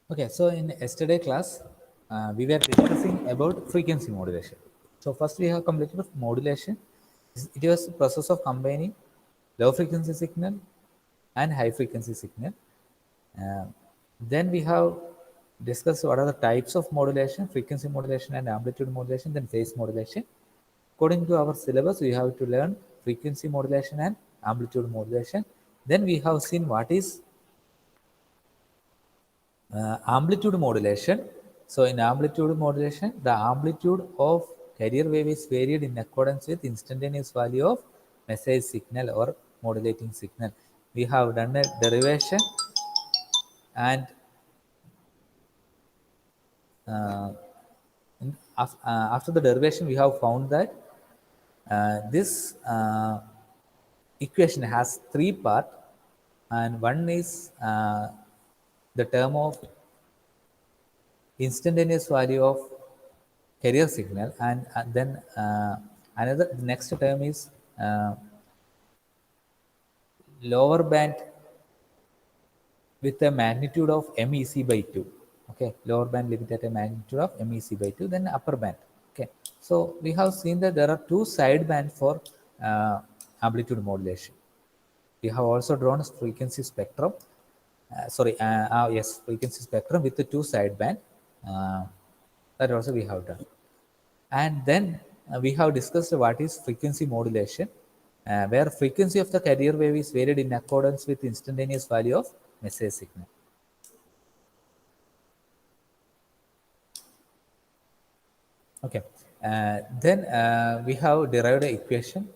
Okay, so in yesterday class, we were discussing about frequency modulation. So first we have completed modulation. It was the process of combining low frequency signal and high frequency signal. Uh, then we have discussed what are the types of modulation, frequency modulation and amplitude modulation, then phase modulation. According to our syllabus, we have to learn frequency modulation and amplitude modulation. Then we have seen what is amplitude modulation. So in amplitude modulation, the amplitude of carrier wave is varied in accordance with instantaneous value of message signal or modulating signal. We have done a derivation, and uh, after the derivation, we have found that this equation has three parts, and one is the term of instantaneous value of carrier signal, and then another next term is lower band with a magnitude of MEC by 2. Okay, lower band limit at a magnitude of MEC by 2, then upper band. Okay, so we have seen that there are two side bands for amplitude modulation. We have also drawn a frequency spectrum. Yes, frequency spectrum with the two side band. Uh, that also we have done. And then we have discussed what is frequency modulation, where frequency of the carrier wave is varied in accordance with instantaneous value of message signal. Okay. Then we have derived an equation,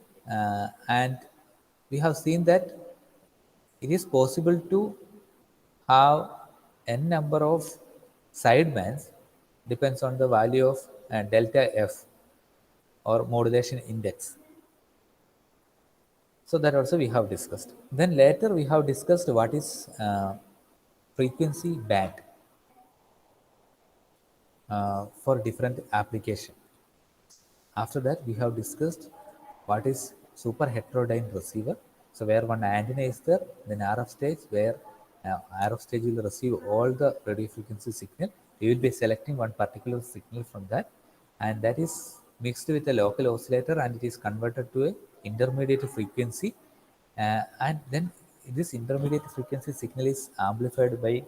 and we have seen that it is possible to have n number of side bands depends on the value of delta f or modulation index. So that also we have discussed. Then later we have discussed what is frequency band for different application. After that, we have discussed what is super heterodyne receiver. So where one antenna is there, then RF stage, where RF stage will receive all the radio frequency signal. We will be selecting one particular signal from that, and that is mixed with a local oscillator, and it is converted to a intermediate frequency, and then this intermediate frequency signal is amplified by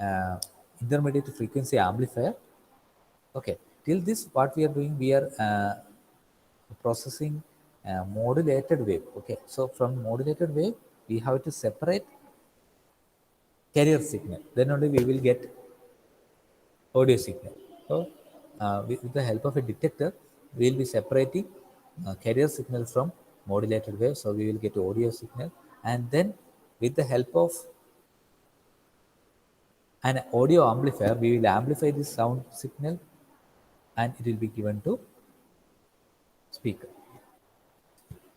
uh, intermediate frequency amplifier. Okay, till this, what we are doing, we are processing modulated wave. Okay, so from modulated wave, we have to separate carrier signal. Then only we will get audio signal. So, with the help of a detector, we will be separating carrier signal from modulated wave. So we will get audio signal, and then with the help of an audio amplifier, we will amplify this sound signal, and it will be given to speaker,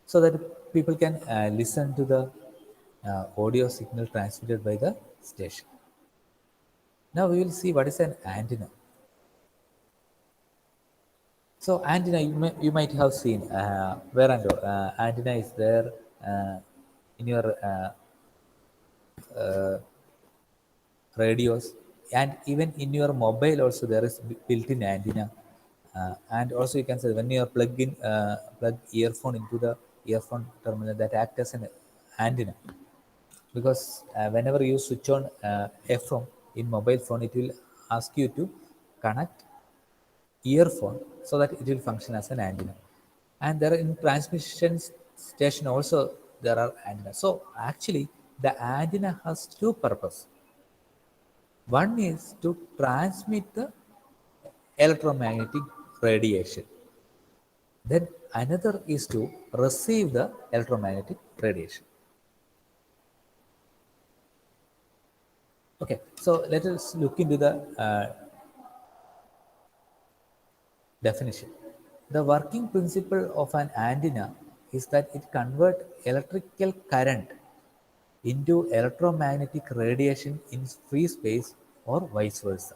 so that people can listen to the audio signal transmitted by the station. Now we will see what is an antenna. So antenna, you might have seen where antenna is there in your radios, and even in your mobile also there is built-in antenna. And also you can say when you are plug earphone into the earphone terminal, that act as an antenna, because whenever you switch on FM in mobile phone, it will ask you to connect earphone so that it will function as an antenna. And there are in transmission station also there are antennas. So actually the antenna has two purpose. One is to transmit the electromagnetic radiation, then another is to receive the electromagnetic radiation. Okay, so let us look into the definition. The working principle of an antenna is that it converts electrical current into electromagnetic radiation in free space or vice versa.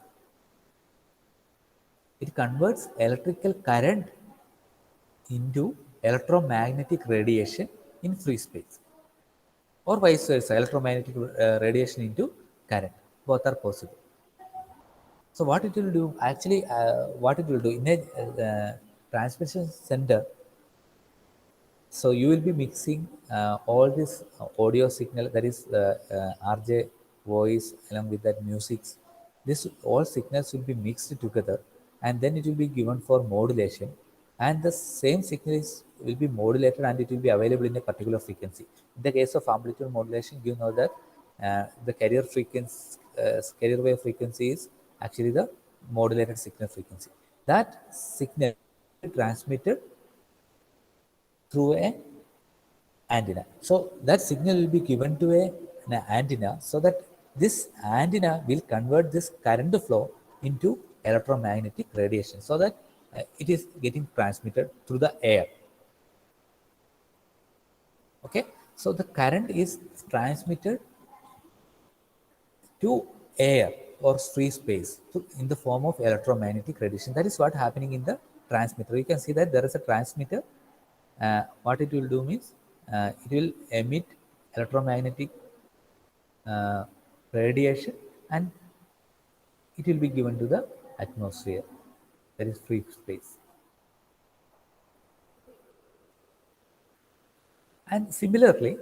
It converts electrical current into electromagnetic radiation in free space or vice versa, electromagnetic radiation into current. Both are possible. So what it will do actually, what it will do in a transmission center, so you will be mixing all this audio signal, that is RJ voice along with that music. This all signals will be mixed together, and then it will be given for modulation. And the same signal will be modulated and it will be available in a particular frequency. In the case of amplitude modulation, you know that the carrier wave frequency is actually the modulated signal frequency. That signal transmitted through a antenna. So that signal will be given to an antenna, so that this antenna will convert this current flow into electromagnetic radiation, so that it is getting transmitted through the air. Okay, so the current is transmitted to air or free space in the form of electromagnetic radiation. That is what happening in the transmitter. You can see that there is a transmitter. What it will do means it will emit electromagnetic uh, radiation, and it will be given to the atmosphere, that is free space. And similarly,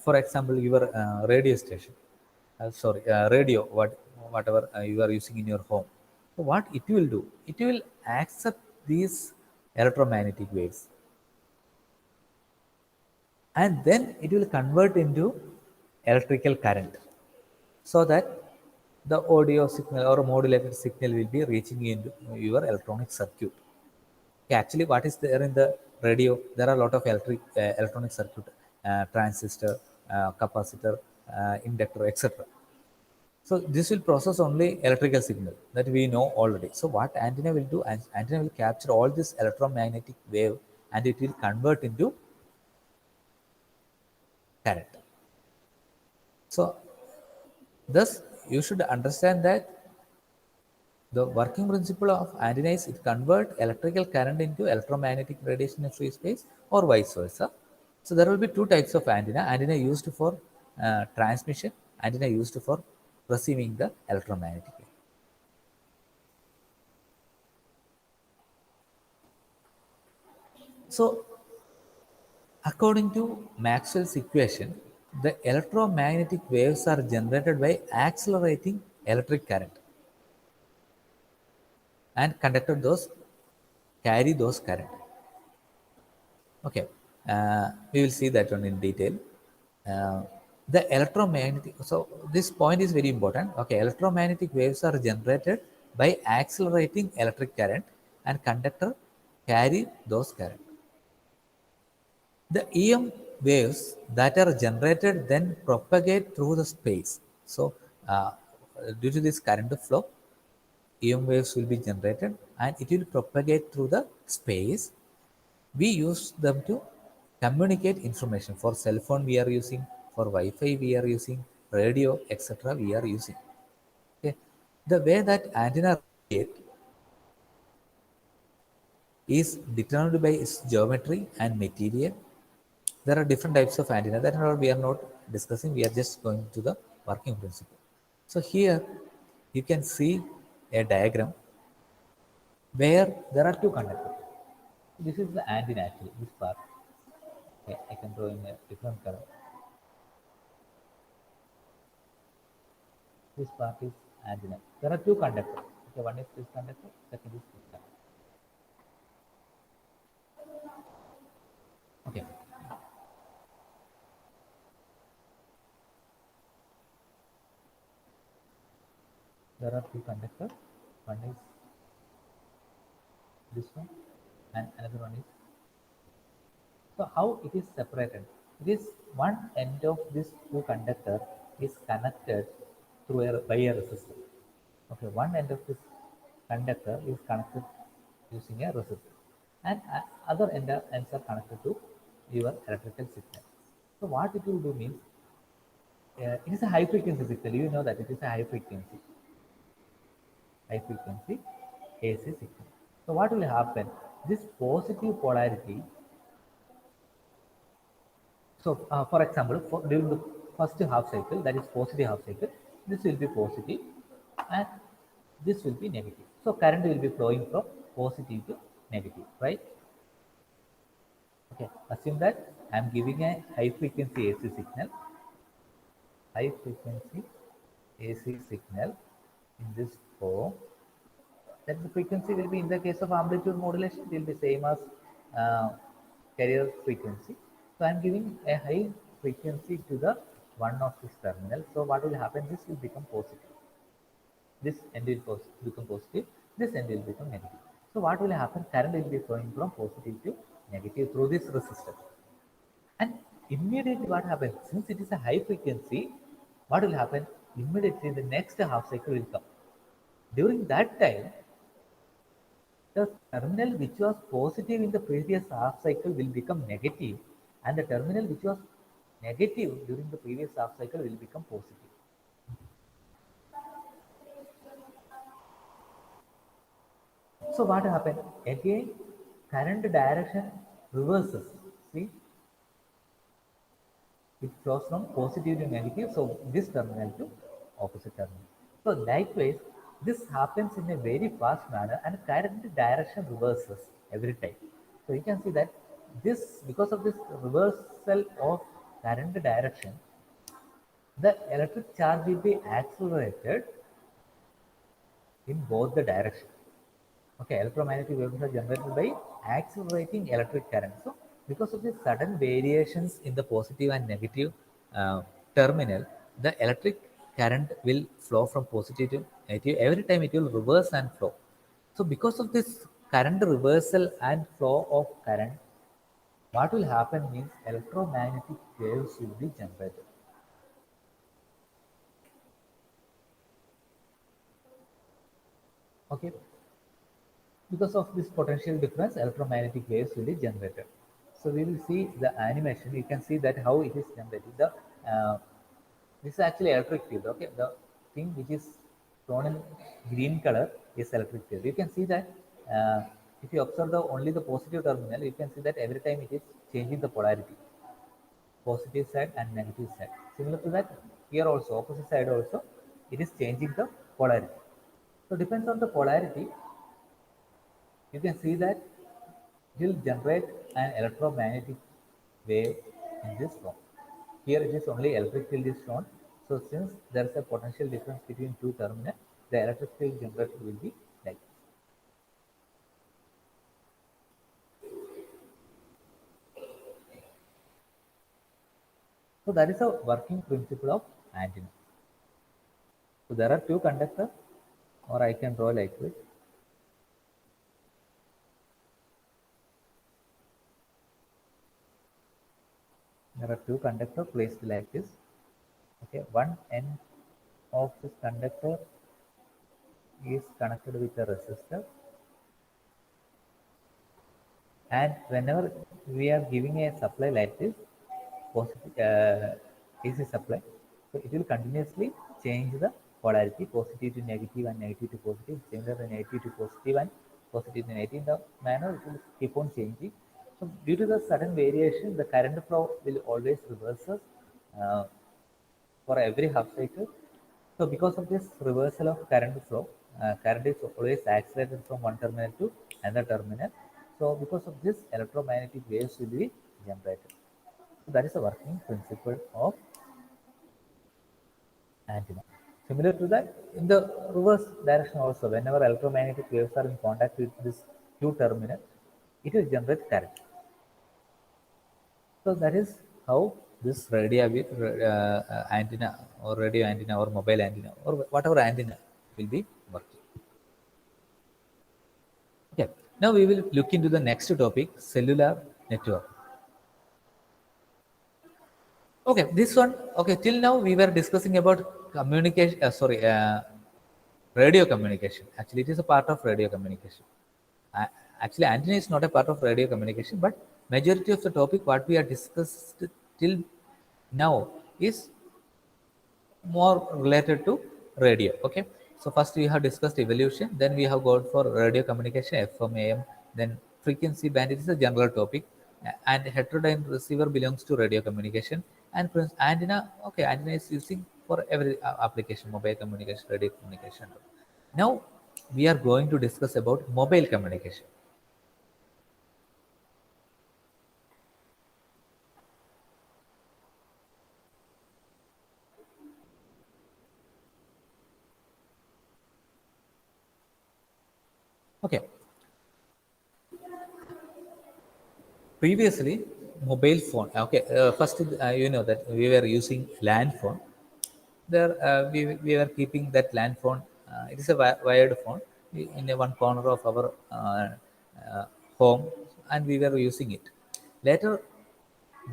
for example, your radio station, radio, whatever you are using in your home. So what it will do, it will accept these electromagnetic waves, and then it will convert into electrical current, so that the audio signal or modulated signal will be reaching into your electronic circuit. Okay, actually, what is there in the radio? There are a lot of electronic circuit, transistor, capacitor, inductor, etc. So this will process only electrical signal that we know already. So what antenna will do? Antenna will capture all this electromagnetic wave and it will convert into current. So thus you should understand that the working principle of antenna is it convert electrical current into electromagnetic radiation in free space, or vice versa. So there will be two types of antenna: antenna used for transmission, antenna used for receiving the electromagnetic wave. So according to Maxwell's equation, the electromagnetic waves are generated by accelerating electric current, and conductor those carry those current. Okay, we will see that one in detail. Uh, the electromagnetic, so this point is very important. Okay, electromagnetic waves are generated by accelerating electric current, and conductor carry those current. The EM waves that are generated then propagate through the space. So, due to this current flow, EM waves will be generated and it will propagate through the space. We use them to communicate information. For cell phone we are using, for Wi-Fi we are using, radio, etc. we are using. Okay. The way that antenna radiate is determined by its geometry and material. There are different types of antenna that we are not discussing. We are just going to the working principle. So here you can see a diagram where there are two conductors. This is the antenna actually, this part. Okay, I can draw in a different color. This part is antenna. There are two conductors. Okay, one is this conductor, second is this conductor. Okay. There are two conductors. One is this one, and another one is. So how it is separated? It is one end of this two conductor is connected through by a resistor. Okay, one end of this conductor is connected using a resistor, and other ends are connected to your electrical signal. So what it will do means it is a high frequency signal. You know that it is a high frequency AC signal. So what will happen? This positive polarity. So for example, during the first half cycle, that is positive half cycle, this will be positive, and this will be negative. So current will be flowing from positive to negative, right? Okay, assume that I'm giving a high frequency AC signal in this form. Then the frequency will be, in the case of amplitude modulation, it will be same as uh, carrier frequency. So I'm giving a high frequency to the one of this terminal. So what will happen? This will become positive. This end will become positive. This end will become negative. So what will happen? Current will be flowing from positive to negative through this resistor. And immediately what happens? Since it is a high frequency, what will happen? Immediately the next half cycle will come. During that time, the terminal which was positive in the previous half cycle will become negative, and the terminal which was negative during the previous half cycle will become positive. So what happened? Again, current direction reverses. See, it flows from positive to negative, so this terminal to opposite terminal. So likewise, this happens in a very fast manner and current direction reverses every time. So you can see that this, because of this reversal of current direction, the electric charge will be accelerated in both the directions. Okay, electromagnetic waves are generated by accelerating electric current. So, because of the sudden variations in the positive and negative uh, terminal, the electric current will flow from positive to negative. Every time it will reverse and flow. So, because of this current reversal and flow of current, what will happen means electromagnetic waves will be generated. Okay, because of this potential difference, electromagnetic waves will be generated. So we will see the animation. You can see that how it is generated. This is actually electric field. Okay, the thing which is shown in green color is electric field. You can see that if you observe only the positive terminal, you can see that every time it is changing the polarity, positive side and negative side. Similar to that, here also opposite side also, it is changing the polarity. So depends on the polarity. You can see that will generate an electromagnetic wave in this form. Here it is only electric field is shown. So since there is a potential difference between two terminals, the electric field generated will be like this. So that is a working principle of antenna. So there are two conductors, or I can draw like this. There are two conductors placed like this. Okay, one end of this conductor is connected with a resistor, and whenever we are giving a supply like this, positive AC supply, so it will continuously change the polarity, positive to negative and negative to positive, similar negative to positive and positive to negative. In the manner it will keep on changing. So due to the sudden variation, the current flow will always reverses uh, for every half cycle. So because of this reversal of current flow, current is always accelerated from one terminal to another terminal. So because of this, electromagnetic waves will be generated. So that is the working principle of antenna. Similar to that, in the reverse direction also, whenever electromagnetic waves are in contact with this Q terminal, it will generate current. So that is how this antenna or radio antenna or mobile antenna or whatever antenna will be working. Okay. Now we will look into the next topic, cellular network. Okay, this one. Okay, till now we were discussing about communication. Radio communication. Actually, it is a part of radio communication. Uh, Actually, antenna is not a part of radio communication, but majority of the topic what we are discussed till now is more related to radio. Okay, so first we have discussed evolution, then we have gone for radio communication, FM, AM, then frequency band. It is a general topic, and heterodyne receiver belongs to radio communication, and antenna. Okay, antenna is using for every application, mobile communication, radio communication. Now we are going to discuss about mobile communication. Okay, previously mobile phone. Okay, first you know that we were using land phone. There we were keeping that land phone. It is a wired phone in a one corner of our uh, home, and we were using it. Later,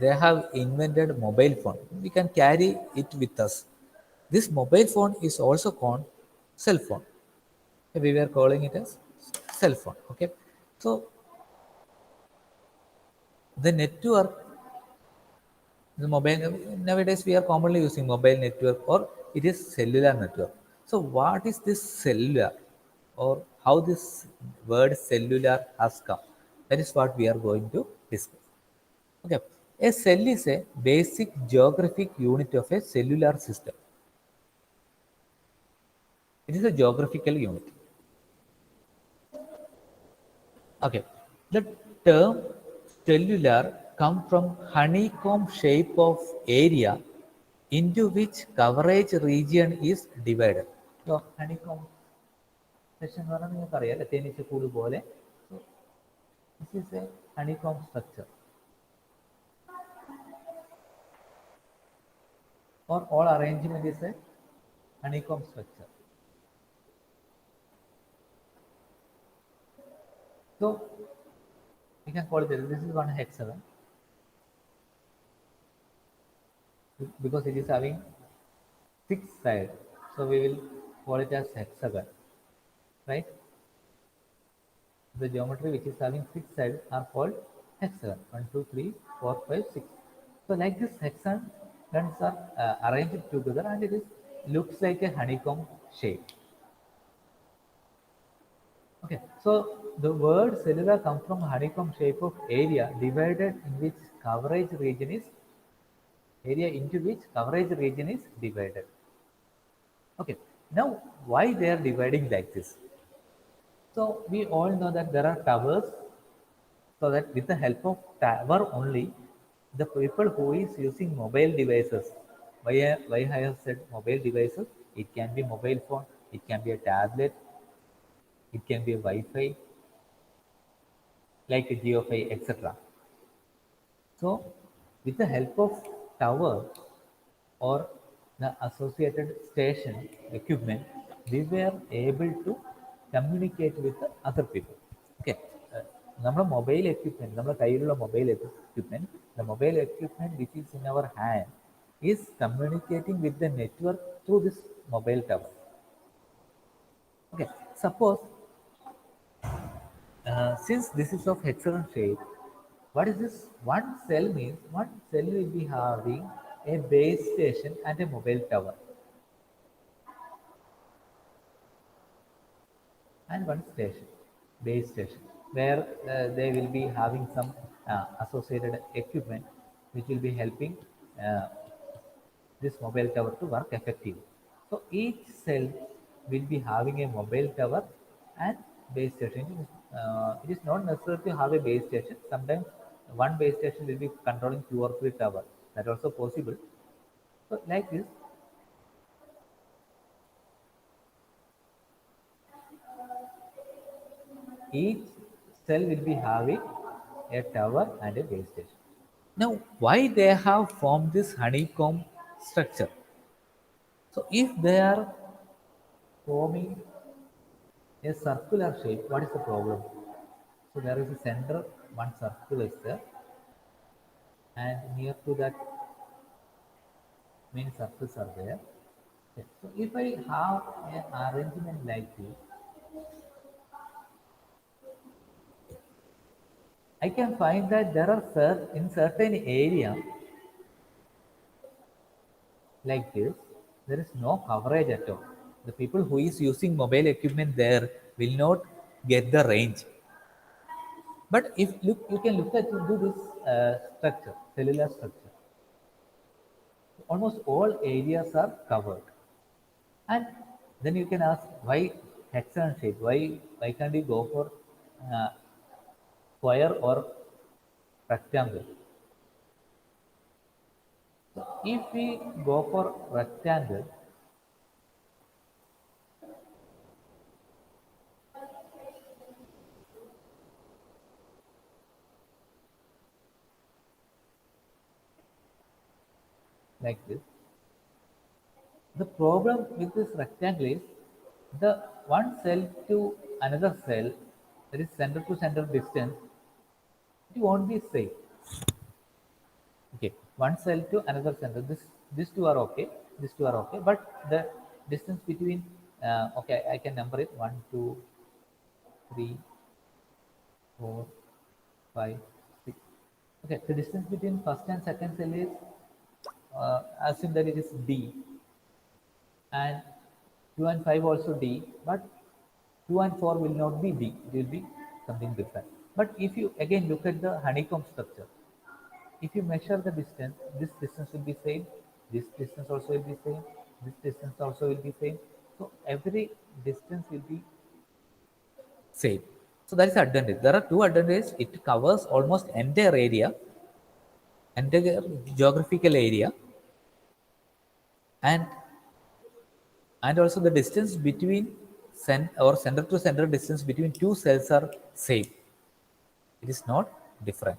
they have invented mobile phone. We can carry it with us. This mobile phone is also called cell phone. We were calling it as cell phone. Okay, so the network, the mobile, nowadays we are commonly using mobile network or it is cellular network. So what is this cellular, or how this word cellular has come? That is what we are going to discuss. Okay, a cell is a basic geographic unit of a cellular system. It is a geographical unit. Okay, the term cellular come from honeycomb shape of area into which coverage region is divided. So honeycomb section എന്ന് പറഞ്ഞാൽ നിങ്ങൾക്ക് അറിയാം അല്ലേ, തേനീച്ചക്കൂട് പോലെ. So this is a honeycomb structure, or all arrangement is a honeycomb structure. So we can call it this is one hexagon because it is having six sides. So we will call it as hexagon, right? The geometry which is having six sides are called hexagon. 1, 2, 3, 4, 5, 6. So like this hexagons are arranged together and it is looks like a honeycomb shape. Okay, so the word cellular comes from honeycomb shape of area divided in which coverage region is area into which coverage region is divided. Okay, now why they are dividing like this? So we all know that there are towers, so that with the help of tower only, the people who is using mobile devices, why I have said mobile devices, it can be mobile phone, it can be a tablet, it can be a Wi-Fi, like a GeoFi, etc. So with the help of tower or the associated station equipment, we were able to communicate with the other people. Okay, നമ്മുടെ mobile equipment, നമ്മുടെ കയ്യിലുള്ള mobile equipment, the mobile equipment which is in our hand is communicating with the network through this mobile tower. Okay, suppose since this is of hexagon shape, what is this? One cell means one cell will be having a base station and a mobile tower, and one station, base station, where they will be having some associated equipment which will be helping uh, this mobile tower to work effectively. So each cell will be having a mobile tower and base station. It is not necessary to have a base station. Sometimes one base station will be controlling two or three towers. That also possible. So like this, each cell will be having a tower and a base station. Now, why they have formed this honeycomb structure? So if they are forming a circular shape, what is the problem? So there is a center, one circle is there, and near to that many circles are there. Okay. So if I have an arrangement like this, I can find that there are in certain area like this, there is no coverage at all. The people who is using mobile equipment there will not get the range. But if look, you can look at into this structure, cellular structure. Almost all areas are covered. And then you can ask why hexagon shape? Why can't you go for uh, square or rectangle? So if we go for rectangle, like this, the problem with this rectangle is the one cell to another cell, that is center to center distance, it won't be same. Okay, one cell to another center. These two are okay. These two are okay, but the distance between okay, I can number it: 1, 2, 3, 4, 5, 6. Okay, the distance between first and second cell is assume that it is D, and 2 and 5 also D, but 2 and 4 will not be D. It will be something different. But if you again look at the honeycomb structure, if you measure the distance, this distance will be same, this distance also will be same, this distance also will be same. So every distance will be same. So that is advantage. There are two advantages. It covers almost entire area, entire geographical area, and also the distance between center to center distance between two cells are same. It is not different.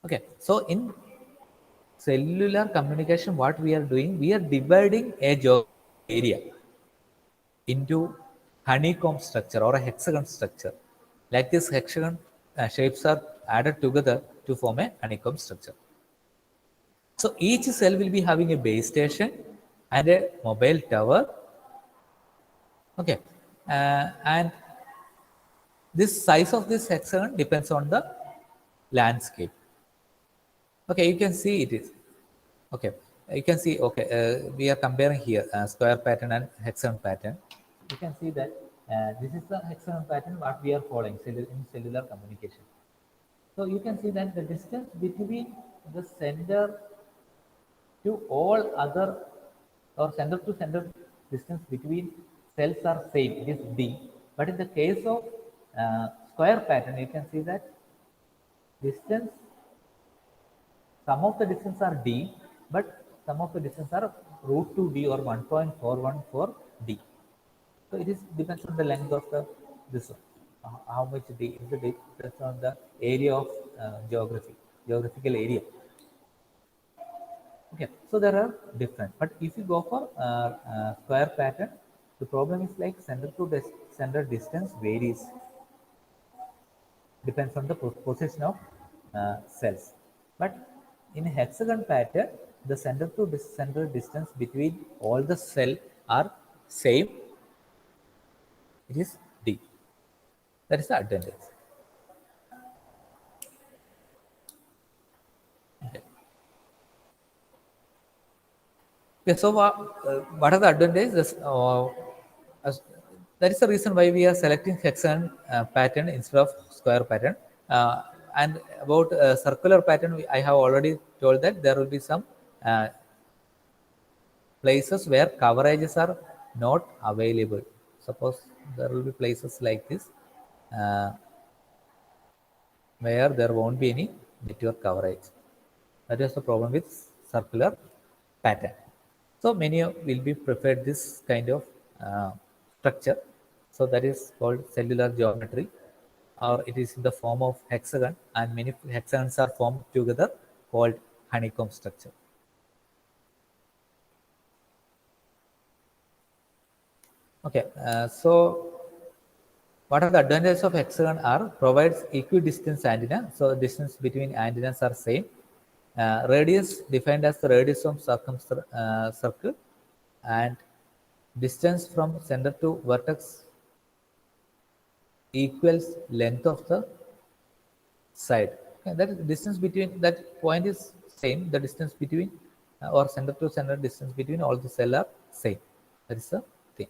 Okay, so in cellular communication, what we are doing, we are dividing a geographical area into honeycomb structure or a hexagon structure. Like this, hexagon shapes are added together to form a honeycomb structure. So each cell will be having a base station and a mobile tower. Okay, and this size of this hexagon depends on the landscape. Okay, you can see it is. Okay, you can see, okay, we are comparing here square pattern and hexagon pattern. You can see that this is the hexagon pattern what we are following in cellular communication. So you can see that the distance between the center to all other or center to center distance between cells are same, it is D. But in the case of square pattern, you can see that distance, some of the distance are D, but some of the distance are root 2D or 1.414 D. So it is depends on the length of the this one. How much D is the depends on the area of geographical area. Okay, so there are different, but if you go for square pattern, the problem is like center to center distance varies, depends on the position of cells. But in hexagon pattern, the center to center distance between all the cell are same. It is D. That is the advantage. Okay. Okay, so what are the advantages? That is the reason why we are selecting hexagon pattern instead of square pattern. And about circular pattern, I have already told that there will be some uh, places where coverages are not available. Suppose there will be places like this uh, where there won't be any network coverage. That is the problem with circular pattern. So many will be preferred this kind of structure. So that is called cellular geometry, or it is in the form of hexagon, and many hexagons are formed together called honeycomb structure. Okay, so what are the advantages of hexagon are provides equidistance antenna. So distance between antennas are same. Radius defined as the radius of circle, and distance from center to vertex equals length of the side. Okay, that is the distance between that point is same. The distance between or center to center distance between all the cell are same. That is the thing.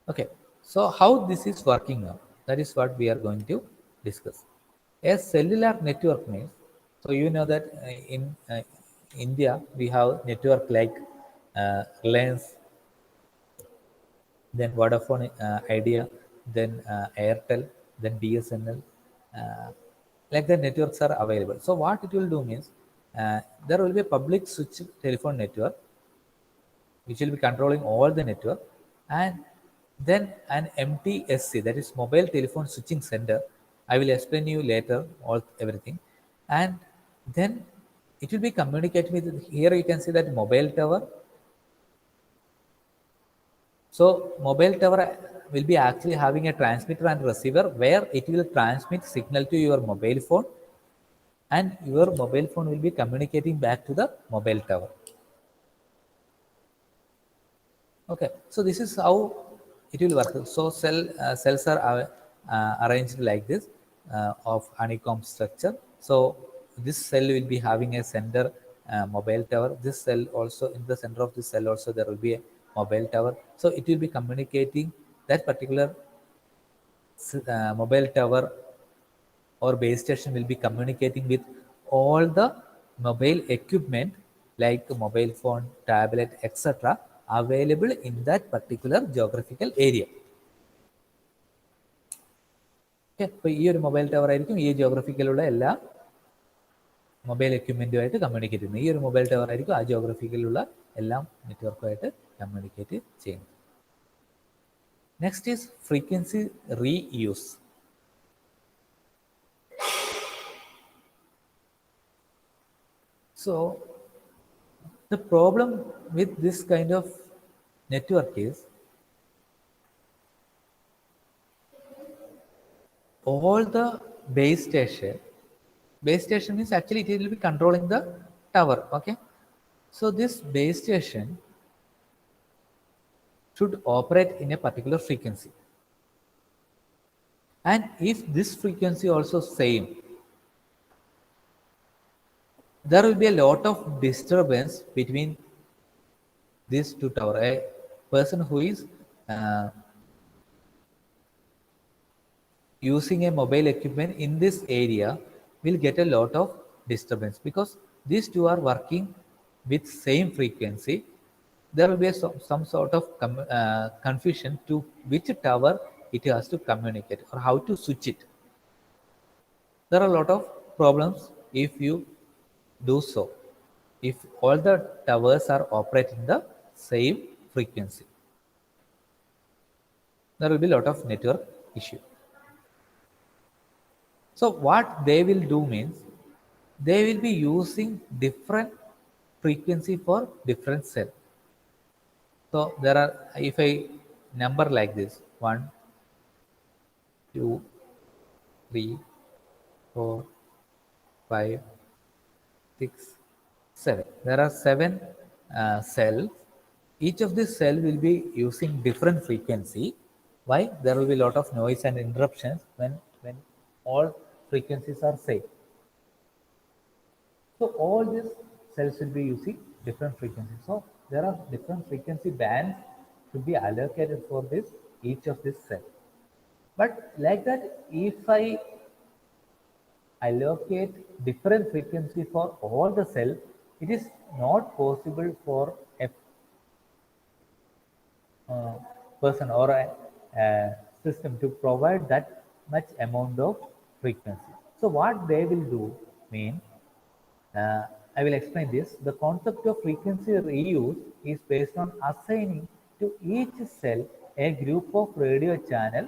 Okay, so how this is working now? That is what we are going to discuss. A cellular network means, so you know that in India we have network like Reliance, then Vodafone Idea, then Airtel, then BSNL. Like the networks are available. So what it will do means there will be a public switch telephone network which will be controlling all the network, and then an MTSC, that is mobile telephone switching center. I will explain you later all everything. And then it will be communicating with, here you can see that mobile tower. So mobile tower will be actually having a transmitter and receiver where it will transmit signal to your mobile phone, and your mobile phone will be communicating back to the mobile tower. Okay, so this is how it will work. So cells are arranged like this of honeycomb structure. So this cell will be having a center mobile tower. This cell also, in the center of this cell also there will be a mobile tower. So it will be communicating that particular mobile tower or base station will be communicating with all the mobile equipment like mobile phone, tablet, etc. available in that particular geographical area. Okay, അപ്പോൾ ഈ ഒരു mobile tower ആയിരിക്കും ഈ ജിയോഗ്രഫിക്കലുള്ള എല്ലാ mobile എക്യുപ്മെൻറ്റുമായിട്ട് communicate ചെയ്യുന്നത്. ഈ ഒരു mobile tower ആയിരിക്കും ആ ജിയോഗ്രഫിക്കലുള്ള എല്ലാം നെറ്റ്വർക്കുമായിട്ട് കമ്മ്യൂണിക്കേറ്റ് ചെയ്യുന്നത്. Next is frequency reuse. So the problem with this kind of network is all the base station means actually it will be controlling the tower. Okay, so this base station should operate in a particular frequency, and if this frequency also same, there will be a lot of disturbance between these two tower. A person who is using a mobile equipment in this area will get a lot of disturbance because these two are working with same frequency. There will be some sort of confusion to which tower it has to communicate or how to switch it. There are a lot of problems if you do so. If all the towers are operating the same frequency, there will be a lot of network issue. So what they will do means they will be using different frequency for different cell. So there are, if I number like this, 1, 2, 3, 4, 5, 6, 7. There are 7 cells. Each of these cell will be using different frequency. Why? There will be a lot of noise and interruptions when all frequencies are same. So all these cells will be using different frequencies. So there are different frequency bands to be allocated for this each of this cell. But like that, if I allocate different frequency for all the cell, it is not possible for a person or a system to provide that much amount of frequency. So what they will do mean, I will explain this. The concept of frequency reuse is based on assigning to each cell a group of radio channel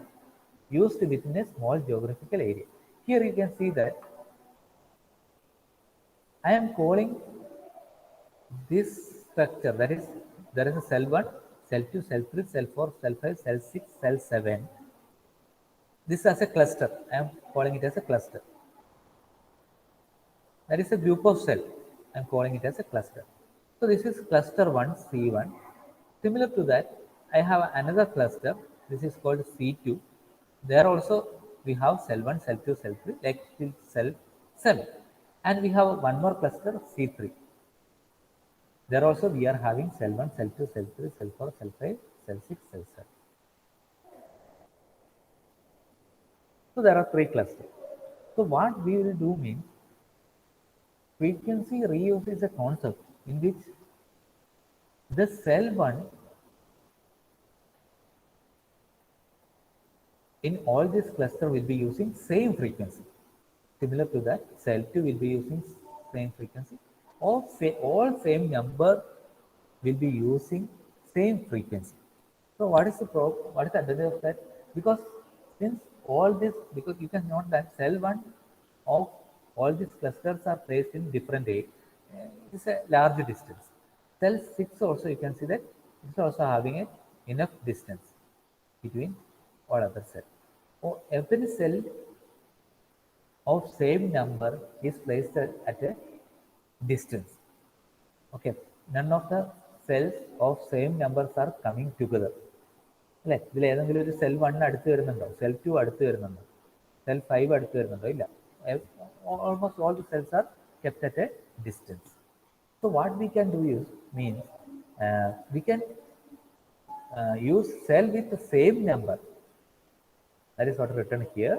used within a small geographical area. Here you can see that I am calling this structure, that is there is a cell 1, cell 2, cell 3, cell 4, cell 5, cell 6, cell 7. This as a cluster. I am calling it as a cluster. That is a group of cell. I am calling it as a cluster. So this is cluster 1, C1. Similar to that, I have another cluster. This is called C2. There also we have cell 1, cell 2, cell 3, like till cell 7. And we have one more cluster, C3. There also we are having cell 1, cell 2, cell 3, cell 4, cell 5, cell 6, cell 7. So there are 3 clusters. So what we will do means frequency reuse is a concept in which the cell 1 in all this cluster will be using same frequency. Similar to that, cell 2 will be using same frequency. All same number will be using same frequency. So what is the problem? What is the advantage of that? Because since all this, because you can note that cell 1 of all these clusters are placed in different age, it's a large distance. Cell 6 also, you can see that it's also having a enough distance between all other cells. Oh, every cell of same number is placed at a distance. Okay, none of the cells of same numbers are coming together. അല്ലേ? ഇതിൽ ഏതെങ്കിലും ഒരു cell 1 അടുത്ത് വരുന്നുണ്ടോ, cell 2 അടുത്ത് വരുന്നുണ്ടോ, cell 5 അടുത്ത് വരുന്നുണ്ടോ? ഇല്ല. Almost all the cells are kept at a distance. So what we can do is means we can use cell with the same number. That is what written here.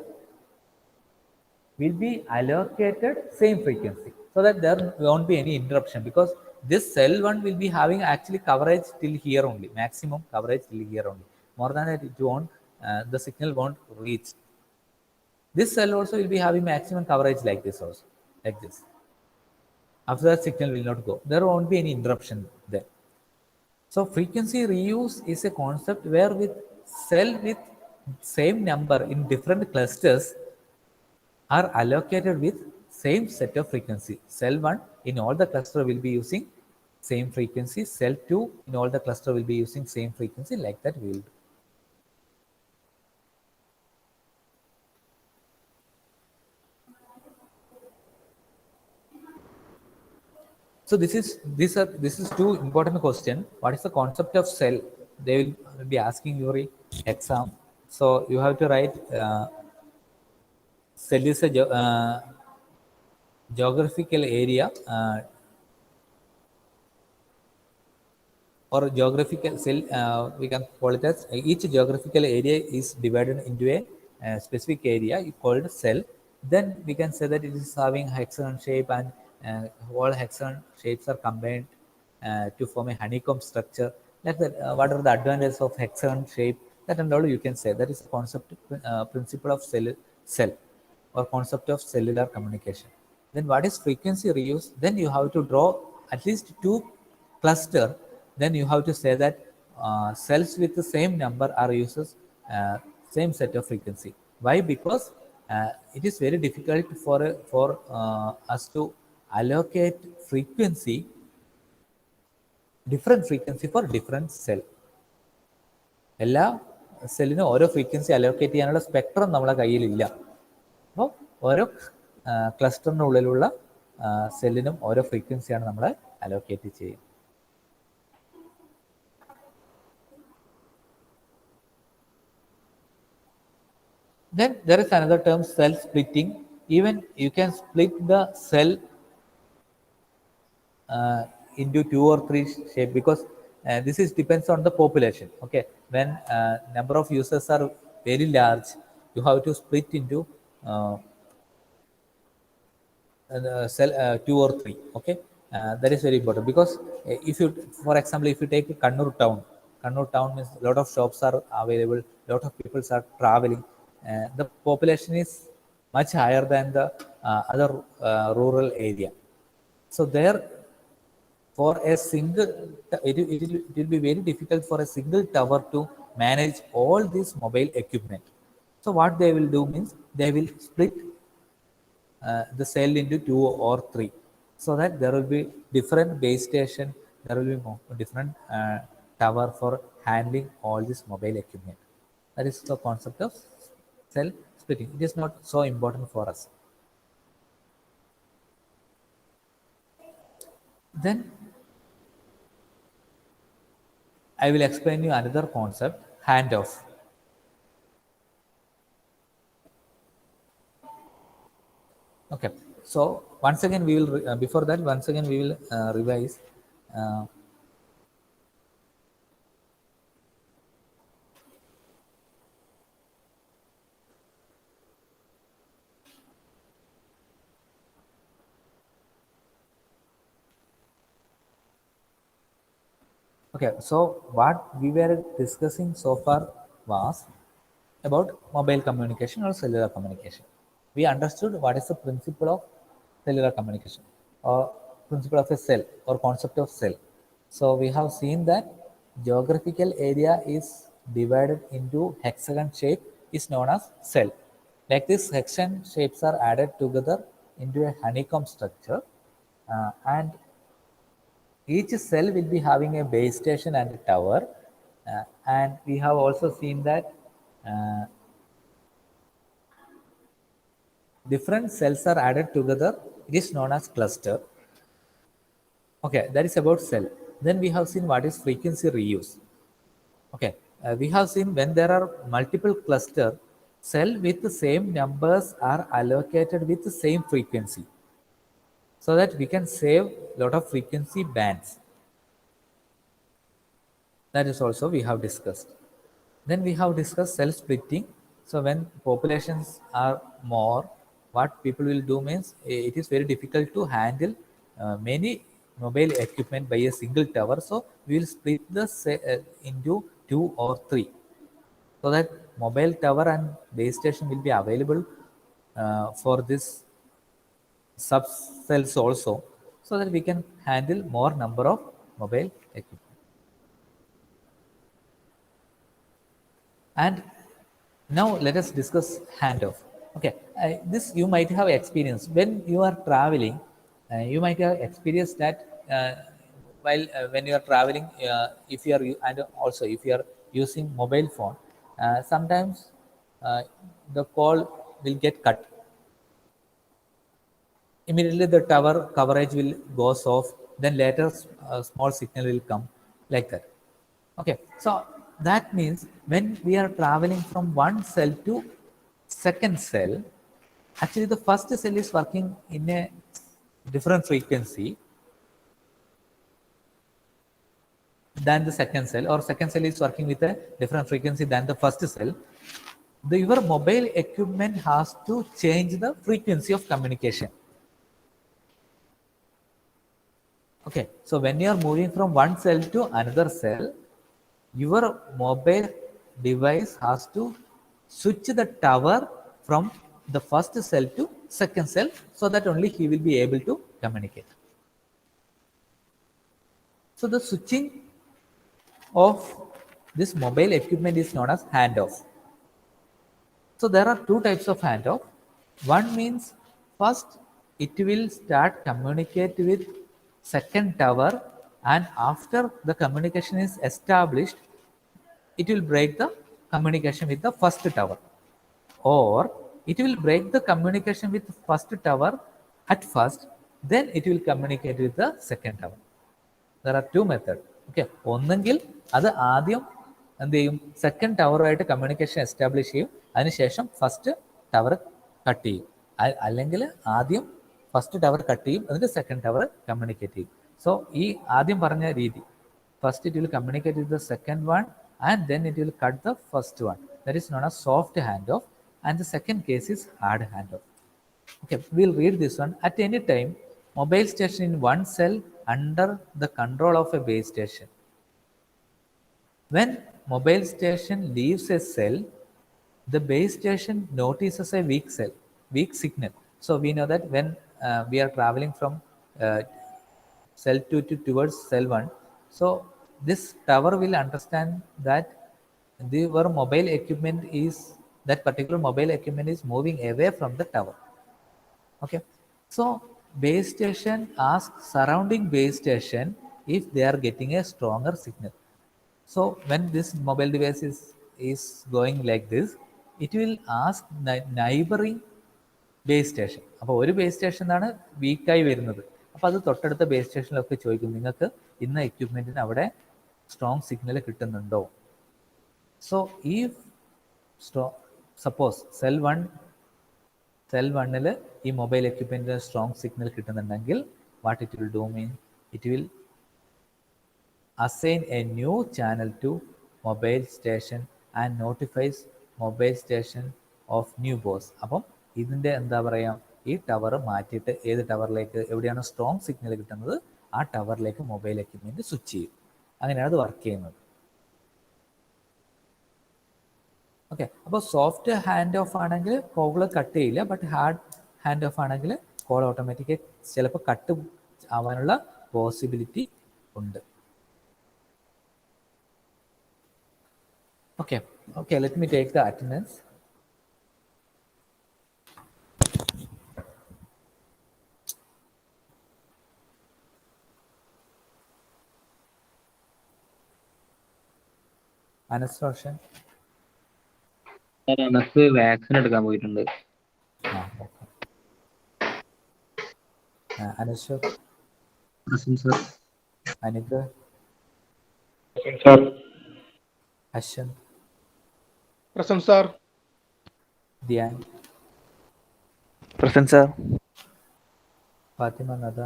Will be allocated same frequency so that there won't be any interruption, because this cell 1 will be having actually coverage till here only, maximum coverage till here only. More than that, it won't, the signal won't reach. This cell also will be having maximum coverage like this also, like this. After that, signal will not go. There won't be any interruption there. So frequency reuse is a concept where with cell with same number in different clusters are allocated with same set of frequency. Cell 1 in all the cluster will be using same frequency. Cell 2 in all the cluster will be using same frequency. Like that we will do. So this is two important question. What is the concept of cell? They will be asking your exam. So you have to write cell is a geographical area or geographical cell, we can call it as each geographical area is divided into a specific area called cell. Then we can say that it is having hexagon shape, and all hexagon shapes are combined to form a honeycomb structure. Like that, what are the advantages of hexagon shape? That and all you can say. That is the concept, principle of cell or concept of cellular communication. Then what is frequency reuse? Then you have to draw at least two cluster. Then you have to say that cells with the same number are uses same set of frequency. Why? Because it is very difficult for us to allocate frequency, different frequency for different cell. എല്ലാ സെല്ലിനും ഓരോ frequency allocate ചെയ്യാനുള്ള spectrum നമ്മുടെ കയ്യിലില്ല. അപ്പോൾ ഓരോ ക്ലസ്റ്ററിനുള്ളിലുള്ള സെല്ലിനും ഓരോ ഫ്രീക്വൻസിയാണ് നമ്മൾ allocate ചെയ്യുന്നത്. Then there is another term, cell splitting. Even you can split the cell into 2 or 3 shape, because this is depends on the population. Okay, when number of users are very large, you have to split into cell 2 or 3. Okay, that is very important, because if you, for example, if you take Kannur town means a lot of shops are available, a lot of people are traveling, the population is much higher than the other rural area. So there, for a single, it will be very difficult for a single tower to manage all this mobile equipment. So what they will do means they will split the cell into 2 or 3, so that there will be different base station, there will be different tower for handling all this mobile equipment. That is the concept of cell splitting. It is not so important for us. Then I will explain you another concept, handoff. Okay, so once again we will before that, once again we will revise. Uh, okay, so what we were discussing so far was about mobile communication or cellular communication. We understood what is the principle of cellular communication or principle of a cell or concept of cell. So we have seen that geographical area is divided into hexagon shape is known as cell. Like this, hexagon shapes are added together into a honeycomb structure, and each cell will be having a base station and a tower. And we have also seen that uh, different cells are added together. It is known as cluster. Okay, that is about cell. Then we have seen what is frequency reuse. Okay, we have seen when there are multiple cluster, cell with the same numbers are allocated with the same frequency, so that we can save lot of frequency bands. That is also we have discussed. Then we have discussed cell splitting. So when populations are more, what people will do means it is very difficult to handle many mobile equipment by a single tower. So we will split the into two or three, so that mobile tower and base station will be available for this sub cells also, so that we can handle more number of mobile equipment. And now let us discuss handoff. Okay, this you might have experienced when you are traveling. You might have experienced that while when you are traveling, if you are and also if you are using mobile phone, sometimes uh, the call will get cut. Immediately the tower coverage will goes off. Then later small signal will come, like that. Okay, so that means when we are traveling from one cell to second cell, actually the first cell is working in a different frequency than the second cell, or second cell is working with a different frequency than the first cell. Your mobile equipment has to change the frequency of communication. Okay, so when you are moving from one cell to another cell, your mobile device has to switch the tower from the first cell to second cell, so that only he will be able to communicate. So the switching of this mobile equipment is known as handoff. So there are two types of handoff. One means first it will start communicate with second tower, and after the communication is established, it will break the communication with the first tower, or it will break the communication with first tower at first, then it will communicate with the second tower. There are two methods. Okay, ഒന്നെങ്കിൽ അത് ആദ്യം എന്ത് ചെയ്യും, second ടവറുമായിട്ട് communication establish ചെയ്യും, അതിനുശേഷം first tower cut ചെയ്യും. അല്ലെങ്കിൽ ആദ്യം ഫസ്റ്റ് ടവർ കട്ട് ചെയ്യും, എന്നിട്ട് സെക്കൻഡ് ടവർ കമ്മ്യൂണിക്കേറ്റ് ചെയ്യും. സോ ഈ ആദ്യം പറഞ്ഞ രീതി, first it will communicate with the second one, and then it will cut the first one. That is known as soft handoff, and the second case is hard handoff. Okay, we'll read this one. At any time, mobile station in one cell under the control of a base station. When mobile station leaves a cell, the base station notices a weak signal. So we know that when we are traveling from cell 2 to towards cell 1, so this tower will understand that your mobile equipment is, that particular mobile equipment is moving away from the tower. Okay, so base station asks surrounding base station if they are getting a stronger signal. So when this mobile device is going like this, it will ask neighboring base station. അപ്പോൾ ഒരു base സ്റ്റേഷനാണ് വീക്കായി വരുന്നത്, അപ്പോൾ അത് തൊട്ടടുത്ത base സ്റ്റേഷനിലൊക്കെ ചോദിക്കും, നിങ്ങൾക്ക് ഇന്ന എക്യുപ്മെൻറ്റിന് അവിടെ സ്ട്രോങ് സിഗ്നൽ കിട്ടുന്നുണ്ടോ. സോ ഈ സപ്പോസ് സെൽ വണ്ണിൽ ഈ മൊബൈൽ എക്യുപ്മെൻറ്റിന് സ്ട്രോങ് സിഗ്നൽ കിട്ടുന്നുണ്ടെങ്കിൽ, what it will do mean, it will assign a new channel to mobile station and notifies mobile station of new boss. അപ്പം ഇതിൻ്റെ എന്താ പറയുക, ഈ ടവർ മാറ്റിയിട്ട് ഏത് ടവറിലേക്ക്, എവിടെയാണ് സ്ട്രോങ് സിഗ്നൽ കിട്ടുന്നത് ആ ടവറിലേക്ക് മൊബൈൽ എക്യുപ്മെൻറ്റ് സ്വിച്ച് ചെയ്യും. അങ്ങനെയാണ് അത് വർക്ക് ചെയ്യുന്നത്. ഓക്കെ. അപ്പോൾ സോഫ്റ്റ് ഹാൻഡ് ഓഫ് ആണെങ്കിൽ കോൾ കട്ട് ചെയ്യില്ല, ബട്ട് ഹാർഡ് ഹാൻഡ് ഓഫ് ആണെങ്കിൽ കോൾ ഓട്ടോമാറ്റിക് ചിലപ്പോൾ കട്ട് ആവാനുള്ള പോസിബിലിറ്റി ഉണ്ട്. Okay, okay, let me take the attendance. Anas Roshan. Anas vaccine എടുക്കാൻ പോയിട്ടുണ്ട്. Anaswar. Anith. Ashwan. Present sir. Dhyan. Present sir. Fathima Nada.